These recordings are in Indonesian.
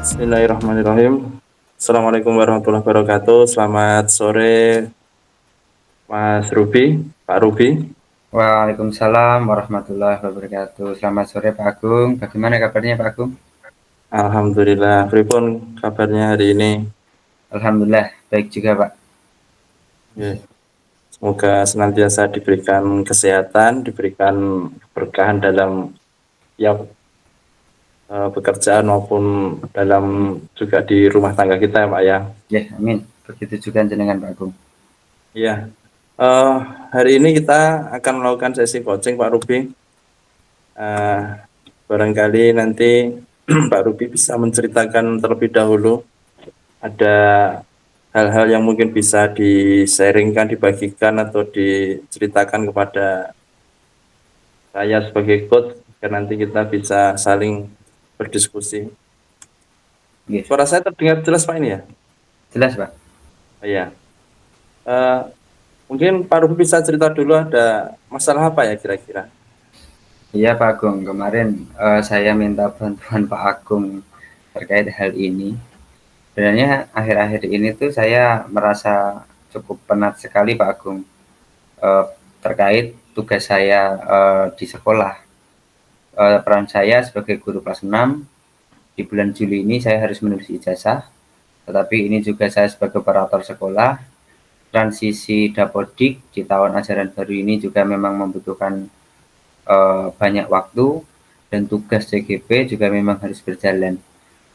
Bismillahirrahmanirrahim. Assalamualaikum warahmatullahi wabarakatuh. Selamat sore, Mas Ruby, Pak Ruby. Waalaikumsalam warahmatullahi wabarakatuh. Selamat sore Pak Agung. Bagaimana kabarnya Pak Agung? Alhamdulillah. Pripun kabarnya hari ini? Alhamdulillah baik juga Pak. Ya, semoga senantiasa diberikan kesehatan, diberikan keberkahan dalam tiap pekerjaan maupun dalam juga di rumah tangga kita ya Pak ya. Ya, amin. Begitu juga jenengan Pak Agung. Iya. Eh, Hari ini kita akan melakukan sesi coaching Pak Ruby. Eh, Barangkali nanti Pak Ruby bisa menceritakan terlebih dahulu ada hal-hal yang mungkin bisa di-sharingkan, dibagikan atau diceritakan kepada saya sebagai coach agar nanti kita bisa saling berdiskusi. Ya, Suara saya terdengar jelas Pak ini ya? jelas Pak. Iya. Eh, Mungkin Pak Ruby bisa cerita dulu ada masalah apa ya kira-kira? Iya Pak Agung, kemarin saya minta bantuan Pak Agung terkait hal ini. Sebenarnya akhir-akhir ini tuh saya merasa cukup penat sekali Pak Agung eh, terkait tugas saya di sekolah. Peran saya sebagai guru kelas 6 di bulan Juli ini saya harus menulis ijazah, tetapi ini juga saya sebagai operator sekolah. Transisi Dapodik di tahun ajaran baru ini juga memang membutuhkan banyak waktu dan tugas CGP juga memang harus berjalan.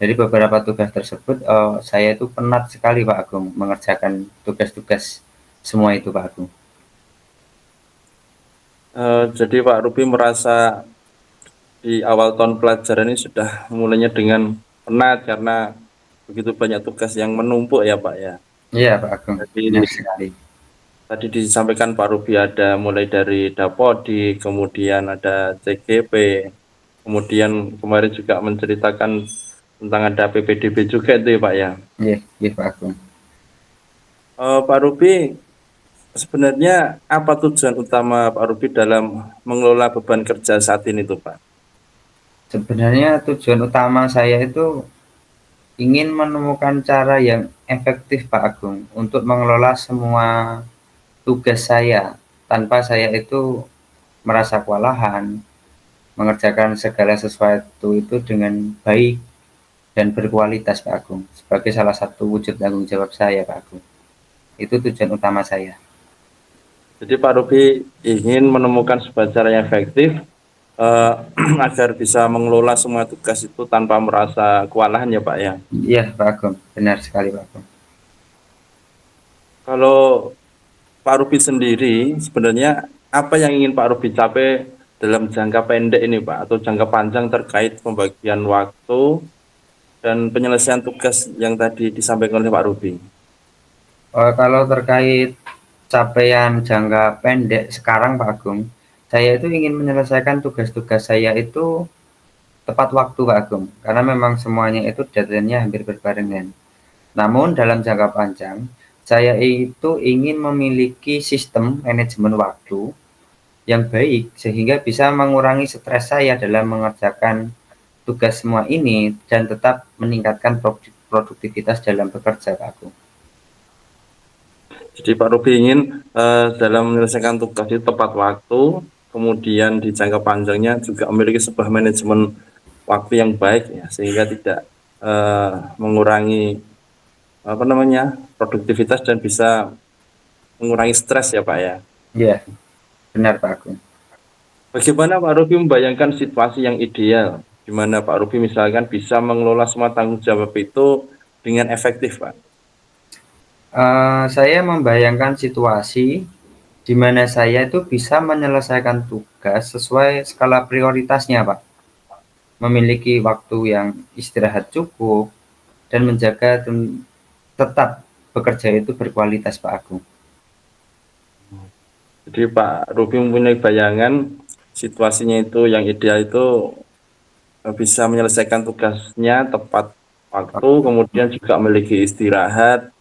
Dari beberapa tugas tersebut, saya itu penat sekali Pak Agung mengerjakan tugas-tugas semua itu Pak Agung. Jadi Pak Ruby merasa di awal tahun pelajaran ini sudah mulainya dengan penat karena begitu banyak tugas yang menumpuk ya Pak ya. Iya Pak Agung, benar Jadi sekali. tadi disampaikan Pak Ruby ada mulai dari Dapodi, kemudian ada CGP, kemudian kemarin juga menceritakan tentang ada PPDB juga itu ya Pak ya. Iya, iya Pak Agung. Pak Ruby, sebenarnya apa tujuan utama Pak Ruby dalam mengelola beban kerja saat ini tuh Pak? Sebenarnya tujuan utama saya itu ingin menemukan cara yang efektif Pak Agung untuk mengelola semua tugas saya tanpa saya itu merasa kewalahan, mengerjakan segala sesuatu itu dengan baik dan berkualitas Pak Agung sebagai salah satu wujud tanggung jawab saya Pak Agung. Itu tujuan utama saya. Jadi Pak Ruby ingin menemukan sebuah cara yang efektif eh, agar bisa mengelola semua tugas itu tanpa merasa kewalahan ya Pak ya. Iya Pak Agung, benar sekali Pak Agung. Kalau Pak Ruby sendiri sebenarnya apa yang ingin Pak Ruby capai dalam jangka pendek ini Pak atau jangka panjang terkait pembagian waktu dan penyelesaian tugas yang tadi disampaikan oleh Pak Ruby? Kalau terkait capaian jangka pendek sekarang Pak Agung, saya itu ingin menyelesaikan tugas-tugas saya itu tepat waktu Pak Agung, karena memang semuanya itu deadline-nya hampir berbarengan. Namun dalam jangka panjang, saya itu ingin memiliki sistem manajemen waktu yang baik sehingga bisa mengurangi stres saya dalam mengerjakan tugas semua ini dan tetap meningkatkan produktivitas dalam bekerja Pak Agung. Jadi Pak Ruby ingin dalam menyelesaikan tugas itu tepat waktu, kemudian di jangka panjangnya juga memiliki sebuah manajemen waktu yang baik ya, sehingga tidak mengurangi apa namanya produktivitas dan bisa mengurangi stres ya Pak ya. Iya, benar Pak Agung. Bagaimana Pak Ruby membayangkan situasi yang ideal, di mana Pak Ruby misalkan bisa mengelola semua tanggung jawab itu dengan efektif Pak? Saya membayangkan situasi di mana saya itu bisa menyelesaikan tugas sesuai skala prioritasnya, Pak. Memiliki waktu yang istirahat cukup dan menjaga tetap bekerja itu berkualitas, Pak Agung. Jadi Pak Ruby mempunyai bayangan situasinya itu yang ideal itu bisa menyelesaikan tugasnya tepat waktu, kemudian juga memiliki istirahat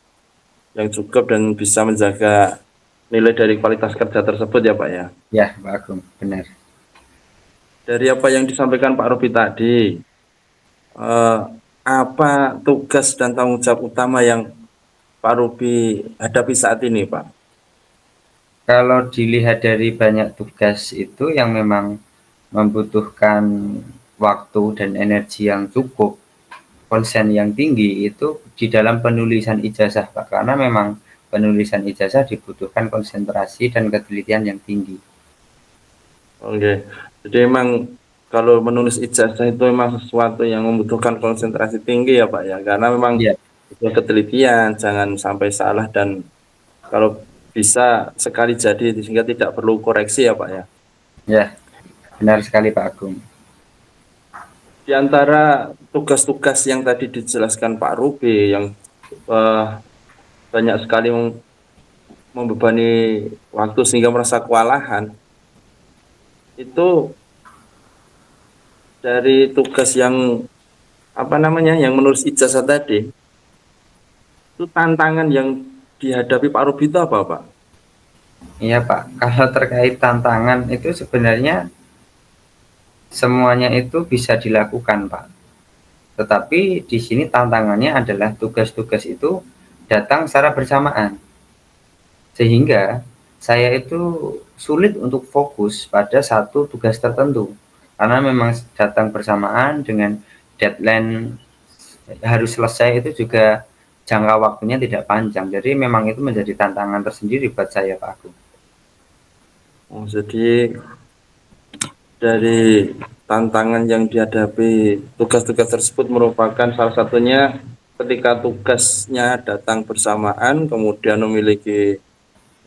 yang cukup dan bisa menjaga nilai dari kualitas kerja tersebut ya Pak ya. Ya, Pak Agung, benar. Dari apa yang disampaikan Pak Ruby tadi, apa tugas dan tanggung jawab utama yang Pak Ruby hadapi saat ini, Pak? Kalau dilihat dari banyak tugas itu yang memang membutuhkan waktu dan energi yang cukup, konsen yang tinggi itu di dalam penulisan ijazah, Pak. Karena memang penulisan ijazah dibutuhkan konsentrasi dan ketelitian yang tinggi. Oke, jadi memang kalau menulis ijazah itu memang sesuatu yang membutuhkan konsentrasi tinggi ya Pak ya, karena memang Iya, itu ketelitian, jangan sampai salah dan kalau bisa sekali jadi sehingga tidak perlu koreksi ya Pak ya. ya, benar sekali Pak Agung. Di antara tugas-tugas yang tadi dijelaskan Pak Ruby yang eh, banyak sekali membebani waktu sehingga merasa kewalahan, itu dari tugas yang apa namanya yang menulis ijazah tadi itu tantangan yang dihadapi Pak Ruby itu apa Pak? Iya Pak, kalau terkait tantangan itu sebenarnya semuanya itu bisa dilakukan Pak. Tetapi di sini tantangannya adalah tugas-tugas itu datang secara bersamaan. Sehingga saya itu sulit untuk fokus pada satu tugas tertentu. Karena memang datang bersamaan dengan deadline harus selesai itu juga jangka waktunya tidak panjang. Jadi memang itu menjadi tantangan tersendiri buat saya Pak Agung. Oh, jadi dari tantangan yang dihadapi tugas-tugas tersebut merupakan salah satunya ketika tugasnya datang bersamaan kemudian memiliki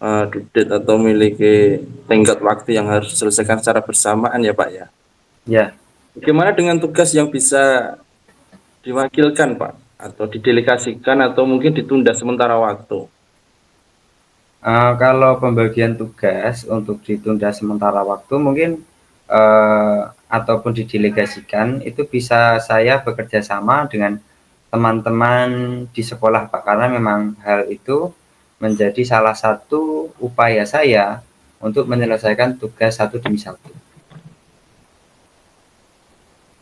due date atau memiliki tenggat waktu yang harus diselesaikan secara bersamaan ya Pak ya. Ya, Bagaimana dengan tugas yang bisa diwakilkan Pak atau didelegasikan atau mungkin ditunda sementara waktu? kalau pembagian tugas untuk ditunda sementara waktu mungkin ataupun didelegasikan itu bisa saya bekerja sama dengan teman-teman di sekolah Pak, karena memang hal itu menjadi salah satu upaya saya untuk menyelesaikan tugas satu demi satu.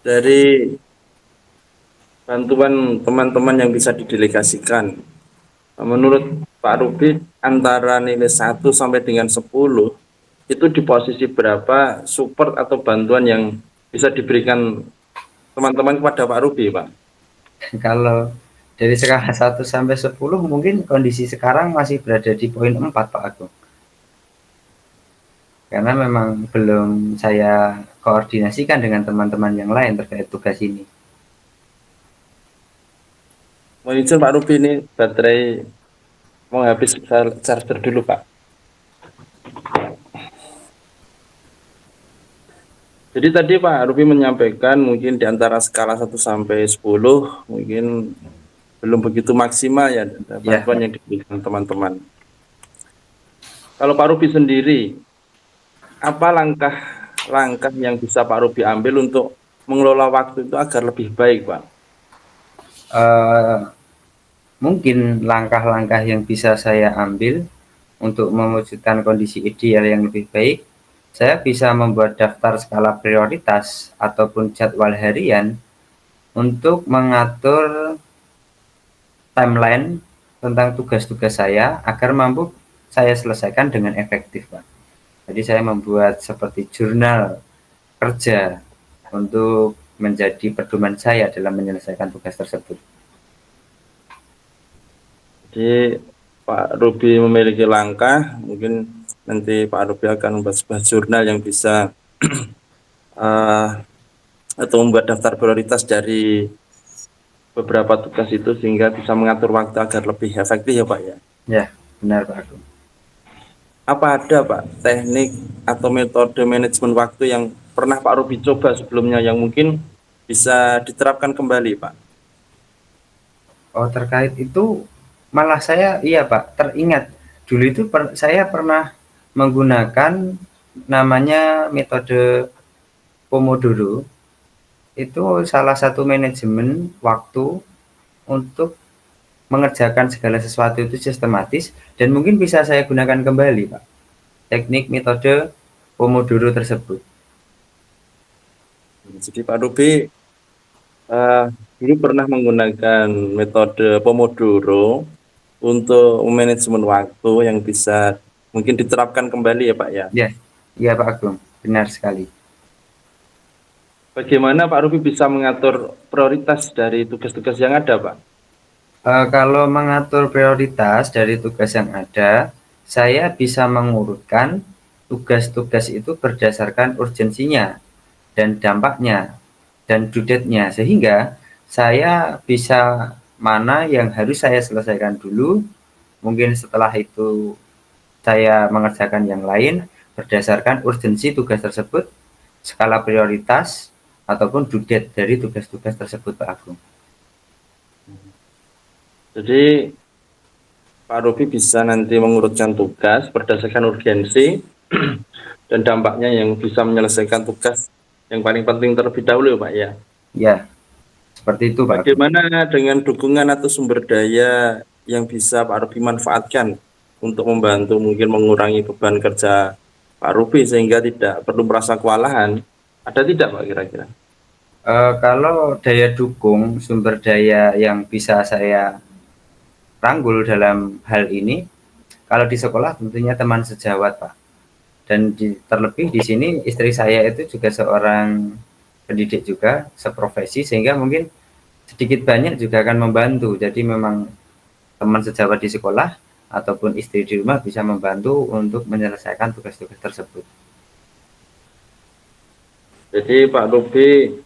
Dari bantuan teman-teman yang bisa didelegasikan, menurut Pak Ruby antara nilai 1 sampai dengan 10 itu di posisi berapa support atau bantuan yang bisa diberikan teman-teman kepada Pak Ruby, Pak? Kalau dari skala 1 sampai 10 mungkin kondisi sekarang masih berada di poin 4 Pak Agung. Karena memang belum saya koordinasikan dengan teman-teman yang lain terkait tugas ini. Mohon izin Pak Ruby, ini baterai mau habis charger dulu, Pak. Jadi tadi Pak Ruby menyampaikan mungkin di antara skala 1 sampai 10 mungkin belum begitu maksimal ya Ya, bantuan yang diberikan teman-teman. Kalau Pak Ruby sendiri, apa langkah-langkah yang bisa Pak Ruby ambil untuk mengelola waktu itu agar lebih baik, Pak? eh, mungkin langkah-langkah yang bisa saya ambil untuk mewujudkan kondisi ideal yang lebih baik, saya bisa membuat daftar skala prioritas ataupun jadwal harian untuk mengatur timeline tentang tugas-tugas saya agar mampu saya selesaikan dengan efektif, Pak. Jadi saya membuat seperti jurnal kerja untuk menjadi pedoman saya dalam menyelesaikan tugas tersebut. Jadi Pak Ruby memiliki langkah, mungkin nanti Pak Ruby akan membuat sebuah jurnal yang bisa uh, atau membuat daftar prioritas dari beberapa tugas itu sehingga bisa mengatur waktu agar lebih efektif ya Pak ya. Ya, benar Pak Agung. Apa ada Pak teknik atau metode manajemen waktu yang pernah Pak Ruby coba sebelumnya yang mungkin bisa diterapkan kembali Pak? Oh, terkait itu malah saya iya Pak, teringat dulu itu saya pernah menggunakan namanya metode Pomodoro. Itu salah satu manajemen waktu untuk mengerjakan segala sesuatu itu sistematis dan mungkin bisa saya gunakan kembali, Pak. Teknik metode Pomodoro tersebut. Jadi Pak Ruby Eh, Dulu pernah menggunakan metode Pomodoro untuk manajemen waktu yang bisa mungkin diterapkan kembali ya Pak ya. Ya, iya Pak Agung, benar sekali. Bagaimana Pak Ruby bisa mengatur prioritas dari tugas-tugas yang ada Pak? Kalau mengatur prioritas dari tugas yang ada, saya bisa mengurutkan tugas-tugas itu berdasarkan urgensinya dan dampaknya dan due date-nya, sehingga saya bisa mana yang harus saya selesaikan dulu, mungkin setelah itu saya mengerjakan yang lain berdasarkan urgensi tugas tersebut, skala prioritas, ataupun due date dari tugas-tugas tersebut, Pak Agung. Jadi Pak Ruby bisa nanti mengurutkan tugas berdasarkan urgensi dan dampaknya yang bisa menyelesaikan tugas yang paling penting terlebih dahulu ya Pak ya. Ya, seperti itu, Pak Agung. Bagaimana dengan dukungan atau sumber daya yang bisa Pak Ruby manfaatkan untuk membantu mungkin mengurangi beban kerja Pak Ruby sehingga tidak perlu merasa kewalahan? Ada tidak Pak kira-kira? Kalau daya dukung, sumber daya yang bisa saya rangkul dalam hal ini, kalau di sekolah tentunya teman sejawat, Pak. Dan terlebih di sini istri saya itu juga seorang pendidik juga, seprofesi, sehingga mungkin sedikit banyak juga akan membantu. Jadi memang teman sejawat di sekolah ataupun istri di rumah bisa membantu untuk menyelesaikan tugas-tugas tersebut. Jadi Pak Ruby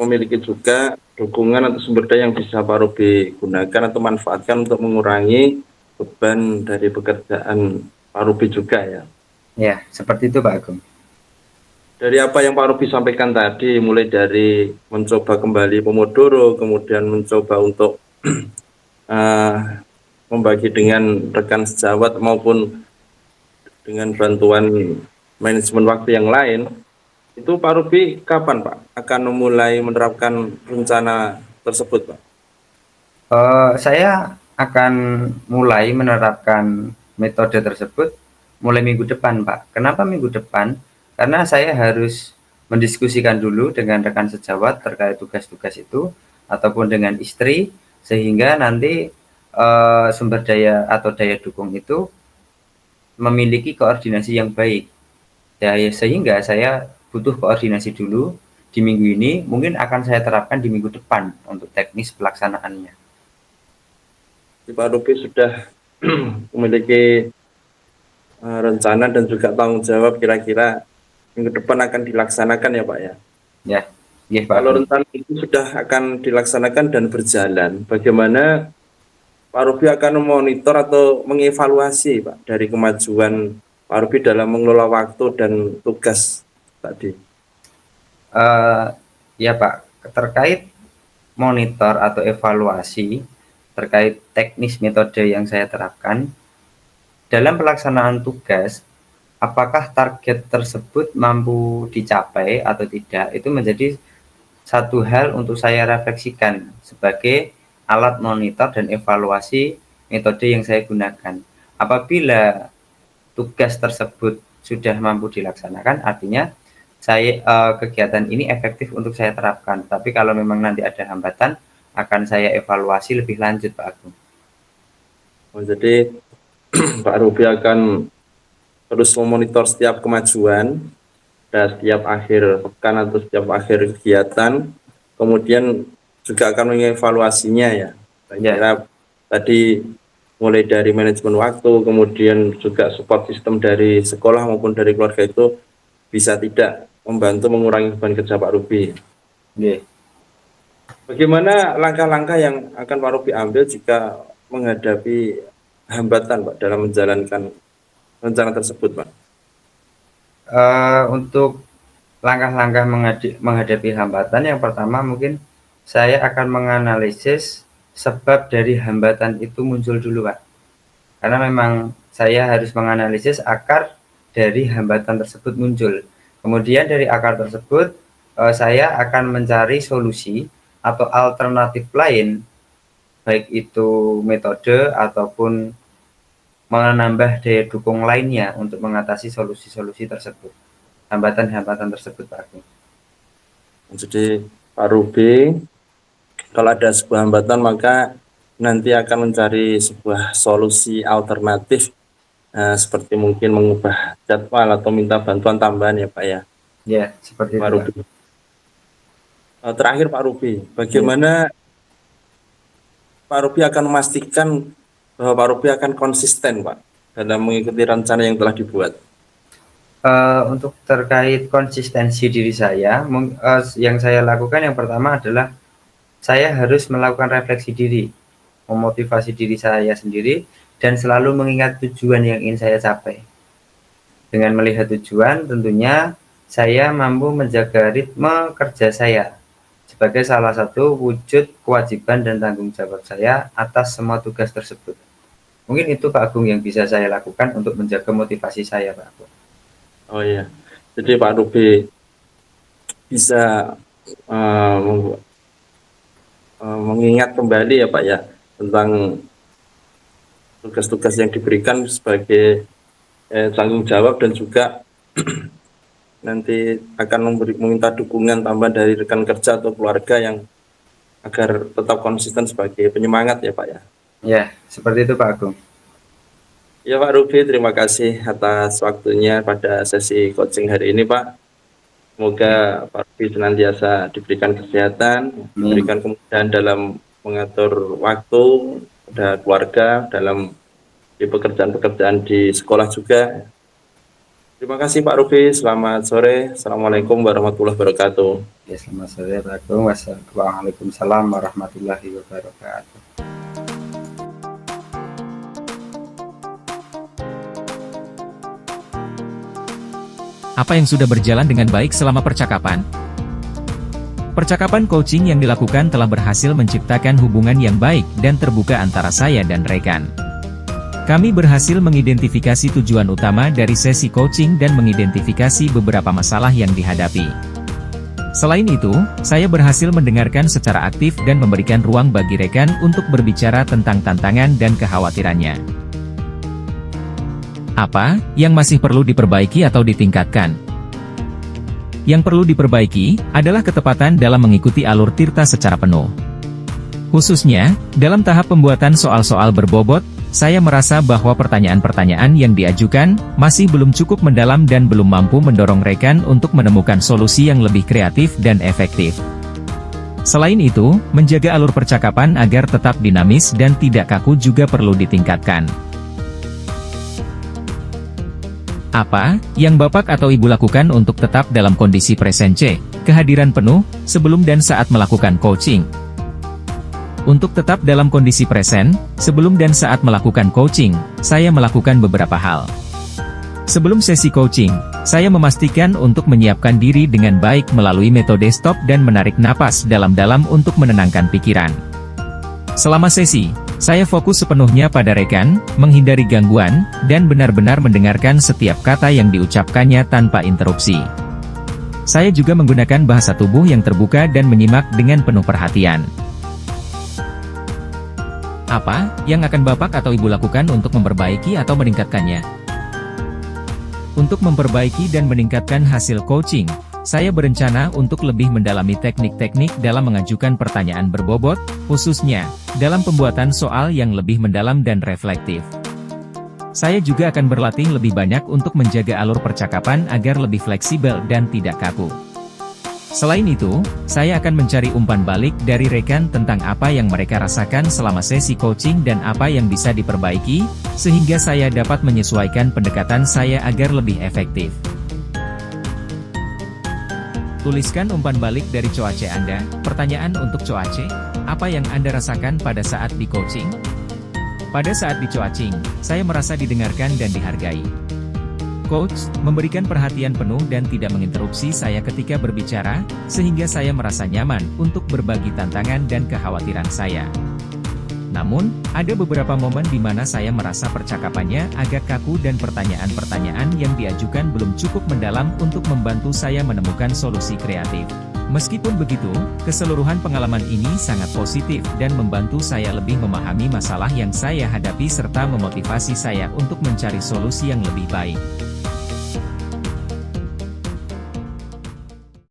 memiliki juga dukungan atau sumber daya yang bisa Pak Ruby gunakan atau manfaatkan untuk mengurangi beban dari pekerjaan Pak Ruby juga ya. Ya, seperti itu Pak Agung. Dari apa yang Pak Ruby sampaikan tadi, mulai dari mencoba kembali Pomodoro, kemudian mencoba untuk uh, membagi dengan rekan sejawat maupun dengan bantuan manajemen waktu yang lain, itu Pak Ruby kapan Pak akan memulai menerapkan rencana tersebut Pak? Saya akan mulai menerapkan metode tersebut mulai minggu depan, Pak. Kenapa minggu depan? Karena saya harus mendiskusikan dulu dengan rekan sejawat terkait tugas-tugas itu, ataupun dengan istri, sehingga nanti sumber daya atau daya dukung itu memiliki koordinasi yang baik. Ya, sehingga saya butuh koordinasi dulu di minggu ini, mungkin akan saya terapkan di minggu depan untuk teknis pelaksanaannya. Pak Ruby sudah memiliki rencana dan juga tanggung jawab kira-kira minggu depan akan dilaksanakan ya Pak ya. Ya, iya Pak Kalau Agung. rencana itu sudah akan dilaksanakan dan berjalan, bagaimana Pak Ruby akan memonitor atau mengevaluasi Pak dari kemajuan Pak Ruby dalam mengelola waktu dan tugas tadi? Eh, ya Pak, terkait monitor atau evaluasi terkait teknis metode yang saya terapkan dalam pelaksanaan tugas, apakah target tersebut mampu dicapai atau tidak, itu menjadi satu hal untuk saya refleksikan sebagai alat monitor dan evaluasi metode yang saya gunakan. Apabila tugas tersebut sudah mampu dilaksanakan, artinya kegiatan ini efektif untuk saya terapkan. Tapi kalau memang nanti ada hambatan, akan saya evaluasi lebih lanjut, Pak Agung. Oh, jadi Pak Ruby akan terus memonitor setiap kemajuan dan setiap akhir pekan atau setiap akhir kegiatan, kemudian juga akan mengevaluasinya ya. Saya kira Ya, tadi mulai dari manajemen waktu, kemudian juga support sistem dari sekolah maupun dari keluarga itu bisa tidak membantu mengurangi beban kerja Pak Ruby. ya. Bagaimana langkah-langkah yang akan Pak Ruby ambil jika menghadapi hambatan Pak dalam menjalankan rencana tersebut Pak? Untuk langkah-langkah menghadapi hambatan, yang pertama mungkin saya akan menganalisis sebab dari hambatan itu muncul dulu, Pak. Karena memang saya harus menganalisis akar dari hambatan tersebut muncul. Kemudian dari akar tersebut, saya akan mencari solusi atau alternatif lain, baik itu metode ataupun menambah daya dukung lainnya untuk mengatasi solusi-solusi tersebut, hambatan-hambatan tersebut, Pak Agung. Jadi Pak Ruby Kalau ada sebuah hambatan maka nanti akan mencari sebuah solusi alternatif, seperti mungkin mengubah jadwal atau minta bantuan tambahan ya Pak ya. Ya, seperti Pak itu, Pak. Ruby. Terakhir Pak Ruby, Ya. bagaimana Pak Ruby akan memastikan bahwa Pak Ruby akan konsisten Pak dalam mengikuti rencana yang telah dibuat? Untuk terkait konsistensi diri saya, yang saya lakukan yang pertama adalah saya harus melakukan refleksi diri, memotivasi diri saya sendiri, dan selalu mengingat tujuan yang ingin saya capai. Dengan melihat tujuan, tentunya saya mampu menjaga ritme kerja saya sebagai salah satu wujud kewajiban dan tanggung jawab saya atas semua tugas tersebut. Mungkin itu Pak Agung yang bisa saya lakukan untuk menjaga motivasi saya, Pak Agung. Oh iya, jadi Pak Ruby bisa mengingat kembali ya Pak ya tentang tugas-tugas yang diberikan sebagai tanggung jawab, dan juga nanti akan meminta dukungan tambahan dari rekan kerja atau keluarga yang agar tetap konsisten sebagai penyemangat ya Pak ya. Ya, seperti itu Pak Agung. Ya Pak Ruby, terima kasih atas waktunya pada sesi coaching hari ini Pak. Semoga Pak Ruby senantiasa diberikan kesehatan, diberikan kemudahan dalam mengatur waktu pada keluarga, dalam di pekerjaan-pekerjaan di sekolah juga. Terima kasih Pak Ruby, selamat sore. Assalamualaikum warahmatullahi wabarakatuh. Ya, selamat sore Pak Agung. Waalaikumsalam warahmatullahi wabarakatuh. Apa yang sudah berjalan dengan baik selama percakapan? Percakapan coaching yang dilakukan telah berhasil menciptakan hubungan yang baik dan terbuka antara saya dan rekan. Kami berhasil mengidentifikasi tujuan utama dari sesi coaching dan mengidentifikasi beberapa masalah yang dihadapi. Selain itu, saya berhasil mendengarkan secara aktif dan memberikan ruang bagi rekan untuk berbicara tentang tantangan dan kekhawatirannya. Apa yang masih perlu diperbaiki atau ditingkatkan? Yang perlu diperbaiki adalah ketepatan dalam mengikuti alur Tirta secara penuh. Khususnya, dalam tahap pembuatan soal-soal berbobot, saya merasa bahwa pertanyaan-pertanyaan yang diajukan masih belum cukup mendalam dan belum mampu mendorong rekan untuk menemukan solusi yang lebih kreatif dan efektif. Selain itu, menjaga alur percakapan agar tetap dinamis dan tidak kaku juga perlu ditingkatkan. Apa yang Bapak atau Ibu lakukan untuk tetap dalam kondisi presence, kehadiran penuh, sebelum dan saat melakukan coaching? Untuk tetap dalam kondisi present, sebelum dan saat melakukan coaching, saya melakukan beberapa hal. Sebelum sesi coaching, saya memastikan untuk menyiapkan diri dengan baik melalui metode stop dan menarik napas dalam-dalam untuk menenangkan pikiran. Selama sesi, saya fokus sepenuhnya pada rekan, menghindari gangguan, dan benar-benar mendengarkan setiap kata yang diucapkannya tanpa interupsi. Saya juga menggunakan bahasa tubuh yang terbuka dan menyimak dengan penuh perhatian. Apa yang akan Bapak atau Ibu lakukan untuk memperbaiki atau meningkatkannya? Untuk memperbaiki dan meningkatkan hasil coaching, saya berencana untuk lebih mendalami teknik-teknik dalam mengajukan pertanyaan berbobot, khususnya dalam pembuatan soal yang lebih mendalam dan reflektif. Saya juga akan berlatih lebih banyak untuk menjaga alur percakapan agar lebih fleksibel dan tidak kaku. Selain itu, saya akan mencari umpan balik dari rekan tentang apa yang mereka rasakan selama sesi coaching dan apa yang bisa diperbaiki, sehingga saya dapat menyesuaikan pendekatan saya agar lebih efektif. Tuliskan umpan balik dari coace Anda. Pertanyaan untuk coace, apa yang Anda rasakan pada saat di coaching? Pada saat di coaching, saya merasa didengarkan dan dihargai. Coach memberikan perhatian penuh dan tidak menginterupsi saya ketika berbicara, sehingga saya merasa nyaman untuk berbagi tantangan dan kekhawatiran saya. Namun, ada beberapa momen di mana saya merasa percakapannya agak kaku dan pertanyaan-pertanyaan yang diajukan belum cukup mendalam untuk membantu saya menemukan solusi kreatif. Meskipun begitu, keseluruhan pengalaman ini sangat positif dan membantu saya lebih memahami masalah yang saya hadapi serta memotivasi saya untuk mencari solusi yang lebih baik.